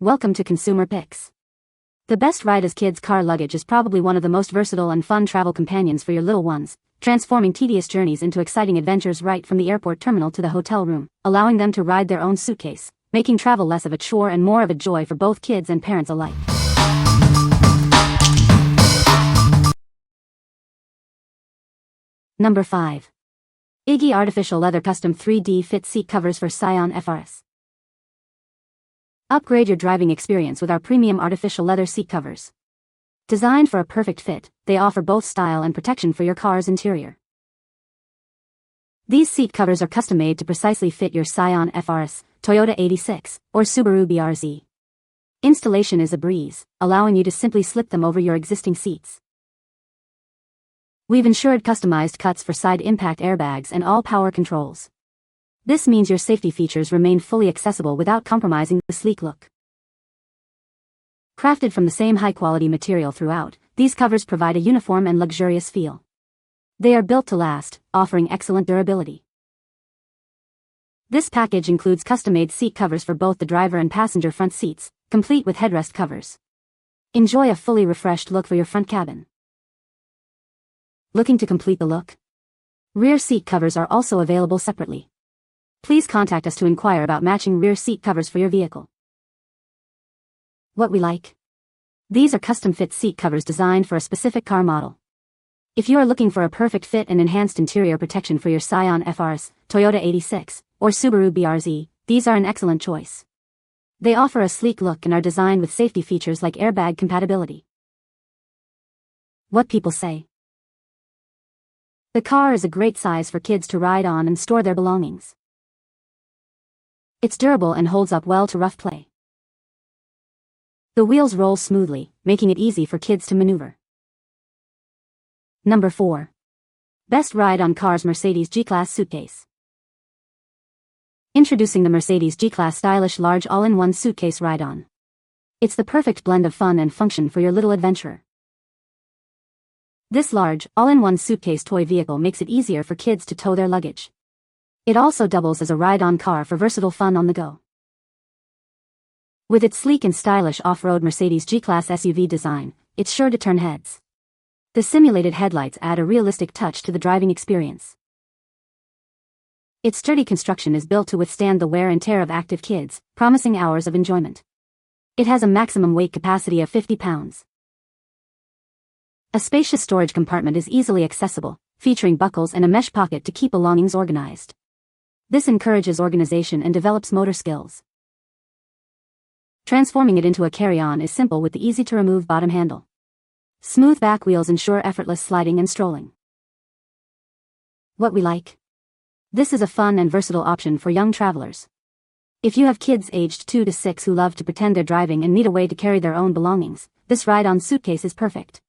Welcome to Consumer Picks. The best Ridaz Kids Car Luggage is probably one of the most versatile and fun travel companions for your little ones, transforming tedious journeys into exciting adventures right from the airport terminal to the hotel room, allowing them to ride their own suitcase, making travel less of a chore and more of a joy for both kids and parents alike. Number 5. Iggee Artificial Leather Custom 3D Fit Seat Covers for Scion FRS. Upgrade your driving experience with our premium artificial leather seat covers. Designed for a perfect fit, they offer both style and protection for your car's interior. These seat covers are custom-made to precisely fit your Scion FRS, Toyota 86, or Subaru BRZ. Installation is a breeze, allowing you to simply slip them over your existing seats. We've ensured customized cuts for side impact airbags and all power controls. This means your safety features remain fully accessible without compromising the sleek look. Crafted from the same high-quality material throughout, these covers provide a uniform and luxurious feel. They are built to last, offering excellent durability. This package includes custom-made seat covers for both the driver and passenger front seats, complete with headrest covers. Enjoy a fully refreshed look for your front cabin. Looking to complete the look? Rear seat covers are also available separately. Please contact us to inquire about matching rear seat covers for your vehicle. What we like? These are custom-fit seat covers designed for a specific car model. If you are looking for a perfect fit and enhanced interior protection for your Scion FRS, Toyota 86, or Subaru BRZ, these are an excellent choice. They offer a sleek look and are designed with safety features like airbag compatibility. What people say? The car is a great size for kids to ride on and store their belongings. It's durable and holds up well to rough play. The wheels roll smoothly, making it easy for kids to maneuver. Number 4. Best Ride-On Cars Mercedes G-Class Suitcase. Introducing the Mercedes G-Class stylish large all-in-one suitcase ride-on. It's the perfect blend of fun and function for your little adventurer. This large, all-in-one suitcase toy vehicle makes it easier for kids to tow their luggage. It also doubles as a ride-on car for versatile fun on the go. With its sleek and stylish off-road Mercedes G-Class SUV design, it's sure to turn heads. The simulated headlights add a realistic touch to the driving experience. Its sturdy construction is built to withstand the wear and tear of active kids, promising hours of enjoyment. It has a maximum weight capacity of 50 pounds. A spacious storage compartment is easily accessible, featuring buckles and a mesh pocket to keep belongings organized. This encourages organization and develops motor skills. Transforming it into a carry-on is simple with the easy-to-remove bottom handle. Smooth back wheels ensure effortless sliding and strolling. What we like? This is a fun and versatile option for young travelers. If you have kids aged 2 to 6 who love to pretend they're driving and need a way to carry their own belongings, this ride-on suitcase is perfect.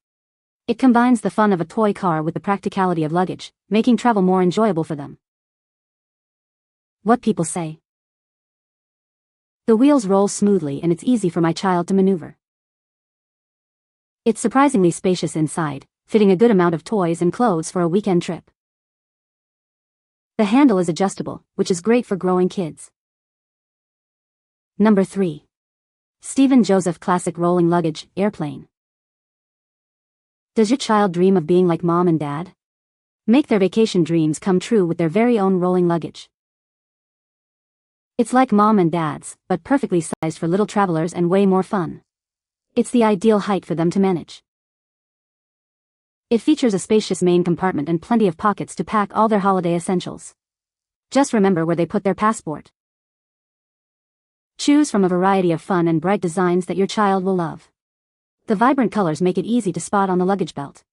It combines the fun of a toy car with the practicality of luggage, making travel more enjoyable for them. What people say? The wheels roll smoothly and it's easy for my child to maneuver. It's surprisingly spacious inside, fitting a good amount of toys and clothes for a weekend trip. The handle is adjustable, which is great for growing kids. Number 3. Stephen Joseph Classic Rolling Luggage, Airplane. Does your child dream of being like mom and dad? Make their vacation dreams come true with their very own rolling luggage. It's like mom and dad's, but perfectly sized for little travelers and way more fun. It's the ideal height for them to manage. It features a spacious main compartment and plenty of pockets to pack all their holiday essentials. Just remember where they put their passport. Choose from a variety of fun and bright designs that your child will love. The vibrant colors make it easy to spot on the luggage belt.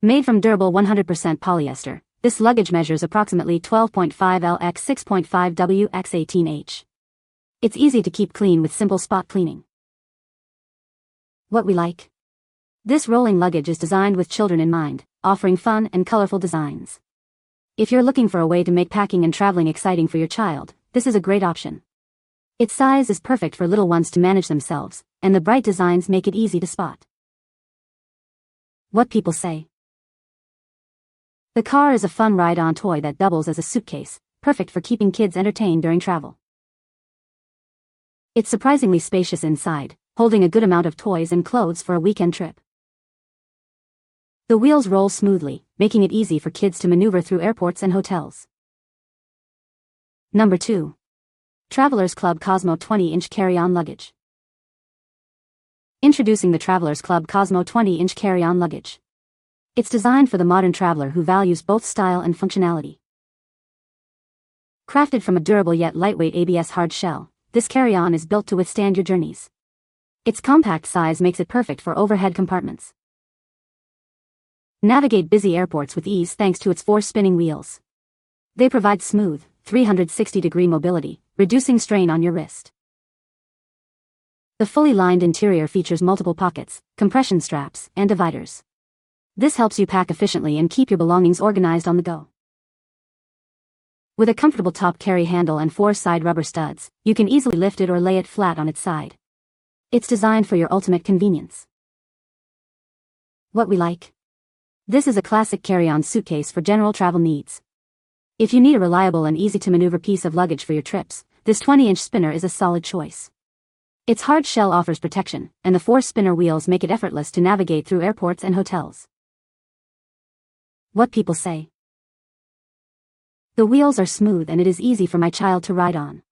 Made from durable 100% polyester, this luggage measures approximately 12.5 L x 6.5 W x 18 H. It's easy to keep clean with simple spot cleaning. What we like? This rolling luggage is designed with children in mind, offering fun and colorful designs. If you're looking for a way to make packing and traveling exciting for your child, this is a great option. Its size is perfect for little ones to manage themselves, and the bright designs make it easy to spot. What people say? The car is a fun ride-on toy that doubles as a suitcase, perfect for keeping kids entertained during travel. It's surprisingly spacious inside, holding a good amount of toys and clothes for a weekend trip. The wheels roll smoothly, making it easy for kids to maneuver through airports and hotels. Number 2. Travelers Club Cosmo 20-inch carry-on luggage. Introducing the Travelers Club Cosmo 20-inch carry-on luggage. It's designed for the modern traveler who values both style and functionality. Crafted from a durable yet lightweight ABS hard shell, this carry-on is built to withstand your journeys. Its compact size makes it perfect for overhead compartments. Navigate busy airports with ease thanks to its 4 spinning wheels. They provide smooth, 360-degree mobility, reducing strain on your wrist. The fully lined interior features multiple pockets, compression straps, and dividers. This helps you pack efficiently and keep your belongings organized on the go. With a comfortable top carry handle and 4 side rubber studs, you can easily lift it or lay it flat on its side. It's designed for your ultimate convenience. What we like? This is a classic carry-on suitcase for general travel needs. If you need a reliable and easy-to-maneuver piece of luggage for your trips, this 20-inch spinner is a solid choice. Its hard shell offers protection, and the 4 spinner wheels make it effortless to navigate through airports and hotels. What people say. The wheels are smooth and it is easy for my child to ride on.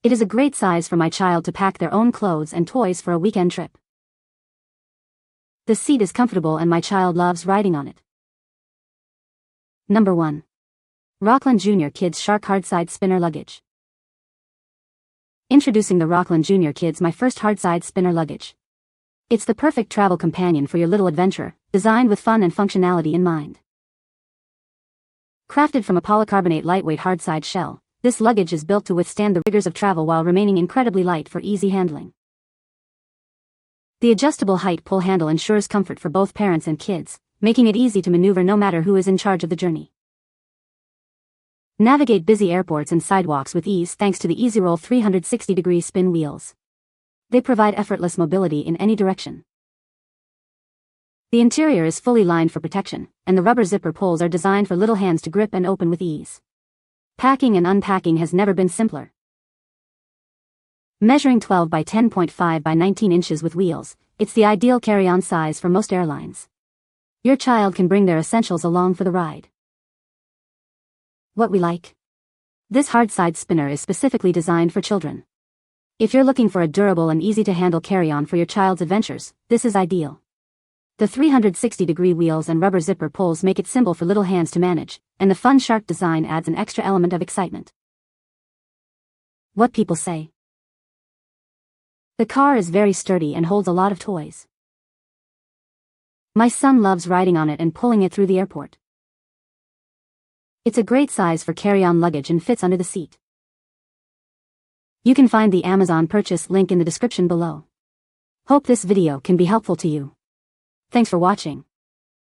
It is a great size for my child to pack their own clothes and toys for a weekend trip. The seat is comfortable and my child loves riding on it. Number 1. Rockland Junior Kids Shark Hardside Spinner Luggage. Introducing the Rockland Junior Kids My First Hardside Spinner Luggage. It's the perfect travel companion for your little adventure, designed with fun and functionality in mind. Crafted from a polycarbonate lightweight hardside shell, this luggage is built to withstand the rigors of travel while remaining incredibly light for easy handling. The adjustable height pull handle ensures comfort for both parents and kids, making it easy to maneuver no matter who is in charge of the journey. Navigate busy airports and sidewalks with ease thanks to the Easy Roll 360-degree spin wheels. They provide effortless mobility in any direction. The interior is fully lined for protection, and the rubber zipper pulls are designed for little hands to grip and open with ease. Packing and unpacking has never been simpler. Measuring 12 by 10.5 by 19 inches with wheels, it's the ideal carry-on size for most airlines. Your child can bring their essentials along for the ride. What we like? This hardside spinner is specifically designed for children. If you're looking for a durable and easy-to-handle carry-on for your child's adventures, this is ideal. The 360-degree wheels and rubber zipper pulls make it simple for little hands to manage, and the fun shark design adds an extra element of excitement. What people say. The car is very sturdy and holds a lot of toys. My son loves riding on it and pulling it through the airport. It's a great size for carry-on luggage and fits under the seat. You can find the Amazon purchase link in the description below. Hope this video can be helpful to you. Thanks for watching.